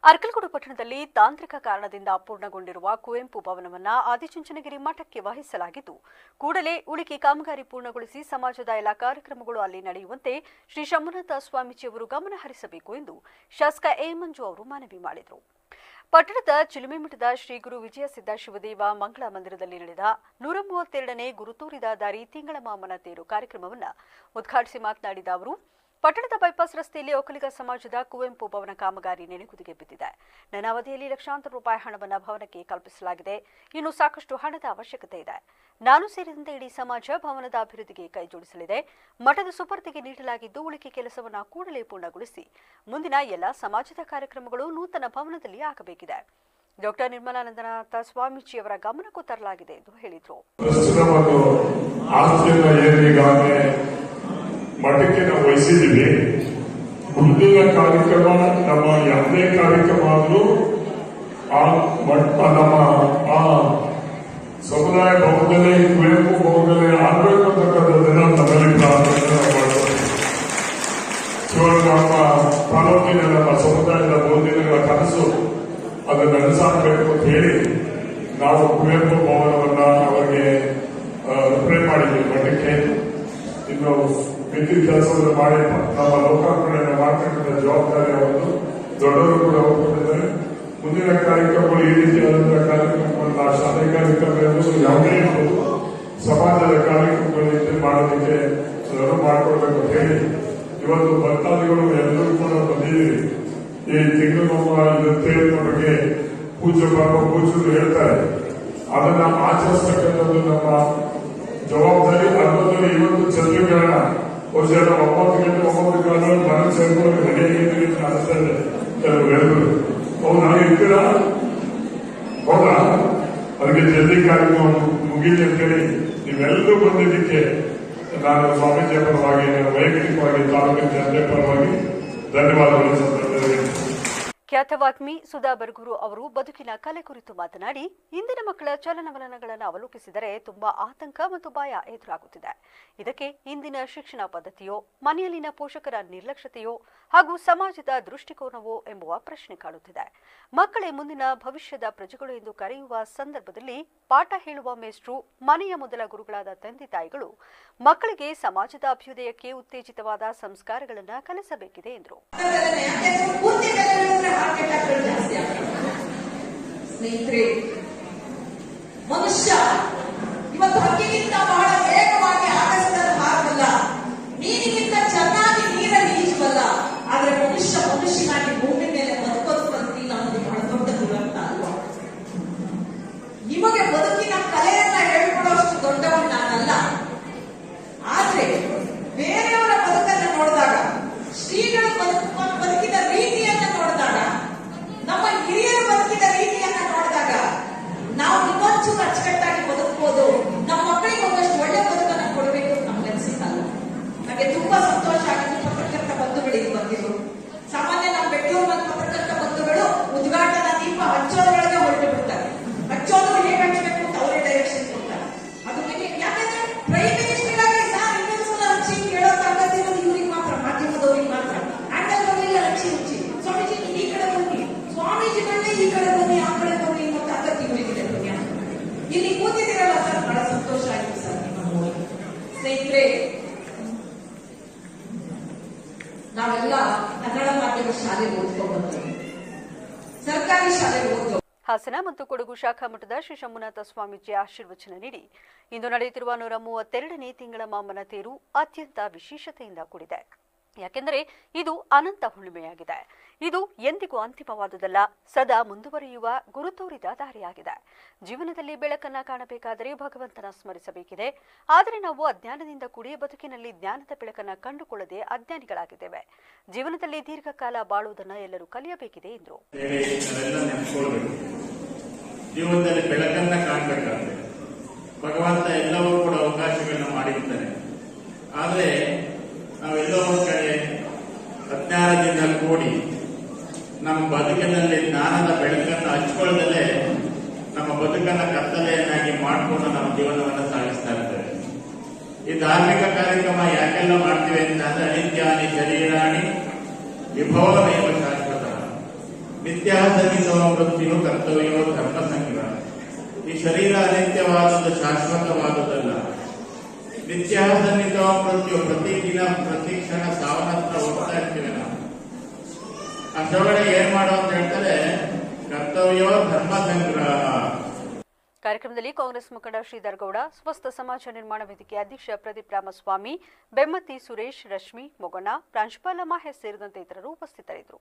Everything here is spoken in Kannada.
ಅರ್ಕಲಗೂಡು ಪಟ್ಟಣದಲ್ಲಿ ತಾಂತ್ರಿಕ ಕಾರಣದಿಂದ ಅಪೂರ್ಣಗೊಂಡಿರುವ ಕುವೆಂಪು ಭವನವನ್ನು ಆದಿಚುಂಚನಗಿರಿ ಮಠಕ್ಕೆ ವಹಿಸಲಾಗಿದ್ದು, ಕೂಡಲೇ ಉಳಿಕೆ ಕಾಮಗಾರಿ ಪೂರ್ಣಗೊಳಿಸಿ ಸಮಾಜದ ಎಲ್ಲ ಕಾರ್ಯಕ್ರಮಗಳು ಅಲ್ಲಿ ನಡೆಯುವಂತೆ ಶ್ರೀ ಶಂಭುನಾಥ ಸ್ವಾಮೀಜಿಯವರು ಗಮನ ಹರಿಸಬೇಕು ಎಂದು ಶಾಸಕ ಎ ಮಂಜು ಅವರು ಮನವಿ ಮಾಡಿದರು. ಪಟ್ಟಣದ ಚಿಲುಮೆಮಠದ ಶ್ರೀ ಗುರು ವಿಜಯ ಸಿದ್ಧ ಶಿವದೇವ ಮಂಗಳ ಮಂದಿರದಲ್ಲಿ ನಡೆದ 132ನೇ ಗುರುತೋರಿದ ದಾರಿ ತಿಂಗಳ ಮಾಮನ ತೇರು ಕಾರ್ಯಕ್ರಮವನ್ನು ಉದ್ಘಾಟಿಸಿ ಮಾತನಾಡಿದ ಅವರು, ಪಟ್ಟಣದ ಬೈಪಾಸ್ ರಸ್ತೆಯಲ್ಲಿ ಒಕ್ಕಲಿಗ ಸಮಾಜದ ಕುವೆಂಪು ಭವನ ಕಾಮಗಾರಿ ನೆನೆಗುದಿಗೆ ಬಿದ್ದಿದೆ. ನನ್ನ ಅವಧಿಯಲ್ಲಿ ಲಕ್ಷಾಂತರ ರೂಪಾಯಿ ಹಣವನ್ನು ಭವನಕ್ಕೆ ಕಲ್ಪಿಸಲಾಗಿದೆ. ಇನ್ನು ಸಾಕಷ್ಟು ಹಣದ ಅವಶ್ಯಕತೆ ಇದೆ. ನಾನು ಸೇರಿದಂತೆ ಇಡೀ ಸಮಾಜ ಭವನದ ಅಭಿವೃದ್ಧಿಗೆ ಕೈಜೋಡಿಸಲಿದೆ. ಮಠದ ಸುಪರ್ದಿಗೆ ನೀಡಲಾಗಿದ್ದು, ಉಳಿಕೆ ಕೆಲಸವನ್ನು ಕೂಡಲೇ ಪೂರ್ಣಗೊಳಿಸಿ ಮುಂದಿನ ಎಲ್ಲ ಸಮಾಜದ ಕಾರ್ಯಕ್ರಮಗಳು ನೂತನ ಭವನದಲ್ಲಿ ಆಗಬೇಕಿದೆ. ಡಾಕ್ಟರ್ ನಿರ್ಮಲಾನಂದನಾಥ ಸ್ವಾಮೀಜಿಯವರ ಗಮನಕ್ಕೂ ತರಲಾಗಿದೆ ಎಂದು ಹೇಳಿದರು. ಮಠಕ್ಕೆ ನಾವು ವಹಿಸಿದ್ದೀವಿ. ಮುಂದಿನ ಕಾರ್ಯಕ್ರಮ ನಮ್ಮ ಯಾವುದೇ ಕಾರ್ಯಕ್ರಮ ಆದರೂ ನಮ್ಮ ಸಮುದಾಯ ಭವನದಲ್ಲಿ ಕುವೆಂಪು ಭವನದಲ್ಲಿ ಆಗಬೇಕು ಅಂತಕ್ಕಂಥದ್ದನ್ನು ನಮ್ಮಲ್ಲಿ ಪ್ರಾರ್ಥನೆ ಮಾಡ್ತಾರೆ. ನಮ್ಮ ತಾಲೂಕಿನ ನಮ್ಮ ಸಮುದಾಯದ ಬಹುದಿನಗಳ ಕನಸು ಅದನ್ನು ನಡೆಸಾಗಬೇಕು ಅಂತ ಹೇಳಿ ನಾವು ಕುವೆಂಪು ಭವನವನ್ನ ಅವರಿಗೆ ರಿಪ್ಲೈ ಮಾಡಿದ್ದೀವಿ. ಮಠಕ್ಕೆ ಇನ್ನು ಮಿಕ್ಕಿದ ಕೆಲಸವನ್ನು ಮಾಡಿ ನಮ್ಮ ಲೋಕಾರ್ಪಣೆಯನ್ನು ಮಾಡ್ತಕ್ಕಂಥ ಜವಾಬ್ದಾರಿ ಅವತ್ತು ದೊಡ್ಡವರು ಕೂಡ ಒಪ್ಪಿಕೊಂಡಿದ್ದಾರೆ. ಮುಂದಿನ ಕಾರ್ಯಕ್ರಮಗಳು ಈ ರೀತಿಯಾದಂತಹ ಕಾರ್ಯಕ್ರಮಗಳನ್ನ ಶಾಲೆ ಕಾರ್ಯಕ್ರಮ ಯಾವುದೇ ಸಮಾಜದ ಕಾರ್ಯಕ್ರಮಗಳ ಮಾಡೋದಕ್ಕೆ ಅದನ್ನು ಮಾಡಿಕೊಡ್ಬೇಕು ಅಂತ ಹೇಳಿ ಇವತ್ತು ಭಕ್ತಾದಿಗಳು ಎಲ್ಲರೂ ಕೂಡ ಬಂದಿದ್ದೀರಿ. ಈ ತಿಂಗಳು ತೇರಿನ ಬಗ್ಗೆ ಪೂಜ್ಯರು ಹೇಳ್ತಾರೆ. ಅದನ್ನ ಆಚರಿಸ್ತಕ್ಕಂಥದ್ದು ನಮ್ಮ ಜವಾಬ್ದಾರಿ. ಅದರಲ್ಲಿ ಇವತ್ತು ಚಂದ್ರಗ್ರಹಣ ಬಹುಶಃ 9 ಗಂಟೆ 9 ಕಾಲ ಮನೆ ಸೇರ್ಕೊಂಡು ನಡೆಯಿದೆ ಅನಿಸ್ತಾ ಇದೆ ಕೆಲವು ಹೇಳಿದ್ರು. ಅವ್ರು ನಾವು ಇರ್ತೀರಾ ಹೌದಾ, ಅದಕ್ಕೆ ಜಲ್ದಿ ಕಾರ್ಯಕ್ರಮ ಮುಗಿಲಿ ಅಂತೇಳಿ ನೀವೆಲ್ಲರೂ ಬಂದಿದ್ದಕ್ಕೆ ನಾನು ಸ್ವಾಮೀಜಿಯ ಪರವಾಗಿ ವೈಯಕ್ತಿಕವಾಗಿ ತಾಲೂಕಿನ ಜನತೆ ಪರವಾಗಿ ಧನ್ಯವಾದಗಳು ಸಂದರ್ಭದಲ್ಲಿ. ಖ್ಯಾತ ವಾಗ್ಮಿ ಸುಧಾ ಬರ್ಗೂರು ಅವರು ಬದುಕಿನ ಕಲೆ ಕುರಿತು ಮಾತನಾಡಿ, ಇಂದಿನ ಮಕ್ಕಳ ಚಲನವಲನಗಳನ್ನು ಅವಲೋಕಿಸಿದರೆ ತುಂಬಾ ಆತಂಕ ಮತ್ತು ಭಯ ಎದುರಾಗುತ್ತಿದೆ. ಇದಕ್ಕೆ ಇಂದಿನ ಶಿಕ್ಷಣ ಪದ್ಧತಿಯೋ, ಮನೆಯಲ್ಲಿನ ಪೋಷಕರ ನಿರ್ಲಕ್ಷ್ಯತೆಯೋ ಹಾಗೂ ಸಮಾಜದ ದೃಷ್ಟಿಕೋನವೋ ಎಂಬುವ ಪ್ರಶ್ನೆ ಕಾಡುತ್ತಿದೆ. ಮಕ್ಕಳೇ ಮುಂದಿನ ಭವಿಷ್ಯದ ಪ್ರಜೆಗಳು ಎಂದು ಕರೆಯುವ ಸಂದರ್ಭದಲ್ಲಿ ಪಾಠ ಹೇಳುವ ಮೇಷ್ಟ್ರು, ಮನೆಯ ಮೊದಲ ಗುರುಗಳಾದ ತಂದೆ ತಾಯಿಗಳು ಮಕ್ಕಳಿಗೆ ಸಮಾಜದ ಅಭ್ಯುದಯಕ್ಕೆ ಉತ್ತೇಜಿತವಾದ ಸಂಸ್ಕಾರಗಳನ್ನು ಕಲಿಸಬೇಕಿದೆ ಎಂದರು. ಸ್ನೇಹಿತರೆ, ಮನುಷ್ಯ ಇವತ್ತು ಹಕ್ಕಿಗಿಂತ ಬಹಳ ವೇಗವಾಗಿ ಆಕಾಶದಲ್ಲಿ ಹಾರಬಲ್ಲ, ನೀರಿಗಿಂತ ಚೆನ್ನಾಗಿ ನೀರಲ್ಲಿ ಈಜಬಲ್ಲ. ಆದ್ರೆ ಮನುಷ್ಯನಾಗಿ ಭೂಮಿ ಮೇಲೆ ಬದುಕೋದು ಕಲ್ತಿಲ್ಲ ಅನ್ನೋದು ಬಹಳ ದೊಡ್ಡ ದುರಂತ ಅಲ್ವಾ? ನಿಮಗೆ ಬದುಕಿನ ಕಲೆಯನ್ನ ಹೇಳ್ಕೊಡೋಷ್ಟು ದೊಡ್ಡವನ್ ನಾನಲ್ಲ. ಆದ್ರೆ ಬೇರೆಯವರ ಬದುಕನ್ನು ನೋಡಿದಾಗ, ಶ್ರೀಗಳು ಬದುಕಿದ ರೀತಿಯನ್ನ ನೋಡಿದಾಗ, ನಮ್ಮ ಹಿರಿಯರು ಬದುಕಿದ ರೀತಿಯನ್ನ ನೋಡಿದಾಗ ನಾವು ಇನ್ನೊಂಚೂರು ಅಚ್ಚುಕಟ್ಟಾಗಿ ಬದುಕಬಹುದು. ನಮ್ಮ ಮಕ್ಕಳಿಗೆ ಒಂದಷ್ಟು ಒಳ್ಳೆ ಬದುಕನ್ನು ಕೊಡಬೇಕು ನಮ್ಗೆ ಅನ್ಸುತ್ತಲ್ಲ. ನನಗೆ ತುಂಬಾ ಸಂತೋಷ ಆಗಿದ್ದು ಪತ್ರಕರ್ತ ಬಂಧುಗಳಿಗೆ ಬಂದಿದ್ರು. ಸಾಮಾನ್ಯ ನಮ್ಮ ಬೆಂಗಳೂರು ಮತ್ತು ಪತ್ರಕರ್ತ ಬಂಧುಗಳು ಉದ್ಘಾಟನಾ ದೀಪ ಹಚ್ಚೋದ್ರೊಳಗೆ ಹೊರಟು ಬಿಡ್ತಾರೆ. ಹಚ್ಚೋದು ಹೇಗೆ ಹಚ್ಚಬೇಕು ಅಂತ ಅವರೇ ಡೈರೆಕ್ಷನ್ ಕೊಡ್ತಾರೆ. ಅದು ಯಾಕಂದ್ರೆ ಪ್ರೈಮ್ ಮಿನಿಸ್ಟರ್ ಆಗಿ ಸರ್ ಇನ್ನೊಂದ್ಸಲ ಹಚ್ಚಿ ಕೇಳೋ ತಾಕತ್ತಿರೋದು ಇವ್ರಿಗೆ ಮಾತ್ರ, ಮಾಧ್ಯಮದವ್ರಿಗೆ ಮಾತ್ರ. ಆಂಗಲ್ ಬರಲಿಲ್ಲ ಹಚ್ಚಿ ಸ್ವಾಮೀಜಿ ಈ ಕಡೆ ಬನ್ನಿ, ಸ್ವಾಮೀಜಿಗಳನ್ನೇ ಈ ಕಡೆ ಬನ್ನಿ, ಆ ಕಡೆ ಬನ್ನಿ ಅನ್ನೋ ತಾಕತ್ತು ಇವರಿಗಿದೆ. ಇಲ್ಲಿ ಕೂತಿದ್ದೀರಲ್ಲ ಸರ್, ಬಹಳ ಸಂತೋಷ ಆಗಿದೆ ಸರ್ ನಿಮ್ಮ ನೋಡಿ. ಸ್ನೇಹಿತರೆ, ನಾವೆಲ್ಲ ಕನ್ನಡ ಮಾಧ್ಯಮ ಶಾಲೆ ಓದ್ಕೊಂಡ್ಬರ್ತೀವಿ, ಸರ್ಕಾರಿ ಶಾಲೆ ಓದ್ತೀವಿ. ಹಾಸನ ಮತ್ತು ಕೊಡಗು ಶಾಖಾ ಮಠದ ಶ್ರೀ ಶಂಭುನಾಥ ಸ್ವಾಮೀಜಿ ಆಶೀರ್ವಚನ ನೀಡಿ ಇಂದು ನಡೆಯುತ್ತಿರುವ 132ನೇ ತಿಂಗಳ ಮಾಮನ ತೇರು ಅತ್ಯಂತ ವಿಶೇಷತೆಯಿಂದ ಕೂಡಿದೆ. ಯಾಕೆಂದರೆ ಇದು ಅನಂತ ಹುಣ್ಣಿಮೆಯಾಗಿದೆ. ಇದು ಎಂದಿಗೂ ಅಂತಿಮವಾದುದಲ್ಲ, ಸದಾ ಮುಂದುವರಿಯುವ ಗುರುತೋರಿದ ದಾರಿಯಾಗಿದೆ. ಜೀವನದಲ್ಲಿ ಬೆಳಕನ್ನ ಕಾಣಬೇಕಾದರೆ ಭಗವಂತನ ಸ್ಮರಿಸಬೇಕಿದೆ. ಆದರೆ ನಾವು ಅಜ್ಞಾನದಿಂದ ಕೂಡಿ ಬದುಕಿನಲ್ಲಿ ಜ್ಞಾನದ ಬೆಳಕನ್ನ ಕಂಡುಕೊಳ್ಳದೆ ಅಜ್ಞಾನಿಗಳಾಗಿದ್ದೇವೆ. ಜೀವನದಲ್ಲಿ ದೀರ್ಘಕಾಲ ಬಾಳುವುದನ್ನು ಎಲ್ಲರೂ ಕಲಿಯಬೇಕಿದೆ ಎಂದರು. ಜೀವನದಲ್ಲಿ ಬೆಳಕನ್ನ ಕಾಣಬೇಕಾದ್ರೆ ಭಗವಂತ ಎಲ್ಲವೂ ಕೂಡ ಅವಕಾಶಗಳನ್ನ ಮಾಡಿರ್ತಾನೆ. ಆದರೆ ನಾವೆಲ್ಲೋ ಒಂದು ಕಡೆ ಅಜ್ಞಾನದಿಂದ ಕೂಡಿ ನಮ್ಮ ಬದುಕಿನಲ್ಲಿ ಜ್ಞಾನದ ಬೆಳಕನ್ನು ಹಚ್ಕೊಳ್ಳದಲ್ಲೇ ನಮ್ಮ ಬದುಕನ್ನ ಕತ್ತಲೆಯನ್ನಾಗಿ ಮಾಡಿಕೊಂಡು ನಮ್ಮ ಜೀವನವನ್ನು ಸಾಗಿಸ್ತಾ ಇರ್ತೇವೆ. ಈ ಧಾರ್ಮಿಕ ಕಾರ್ಯಕ್ರಮ ಯಾಕೆಲ್ಲ ಮಾಡ್ತೀವಿ ಅಂತ ಅಂದ್ರೆ, ಅನಿತ್ಯಾನಿ ಶರೀರಾಣಿ ವಿಭವಮೇವ ಶಾಶ್ವತ. ನಿತ್ಯಾಸನಿತೋ ಮೃತ್ಯು ಕರ್ತವ್ಯೋ ಧರ್ಮ ಸಂಗ್ರಹ. ಈ ಶರೀರ ಅನಿತ್ಯವಾದದ್ದು, ಶಾಶ್ವತವಾದುದಲ್ಲ. ನಿತ್ಯಾಸನಿತೋ ಮೃತ್ಯು, ಪ್ರತಿದಿನ ಪ್ರತಿ ಕ್ಷಣ ಸಾವನ್ನತ್ರ ಹೋಗ್ತಾ ಇರ್ತೀವಿ ನಾವು. ಅಷ್ಟೊಳಗಡೆ ಏನ್ ಮಾಡೋ ಅಂತ ಹೇಳ್ತಾರೆ, ಕರ್ತವ್ಯೋ ಧರ್ಮ ಸಂಗ್ರಹ. ಕಾರ್ಯಕ್ರಮದಲ್ಲಿ ಕಾಂಗ್ರೆಸ್ ಮುಖಂಡ ಶ್ರೀಧರ್ ಗೌಡ, ಸ್ವಸ್ಥ ಸಮಾಜ ನಿರ್ಮಾಣ ವೇದಿಕೆ ಅಧ್ಯಕ್ಷ ಪ್ರದೀಪ್ ರಾಮಸ್ವಾಮಿ, ಬೆಮ್ಮತಿ ಸುರೇಶ್, ರಶ್ಮಿ ಮೊಗಣ್ಣ, ಪ್ರಾಂಶುಪಾಲ ಮಾಹೇಶ್ ಸೇರಿದಂತೆ ಇತರರು ಉಪಸ್ಥಿತರಿದ್ದರು.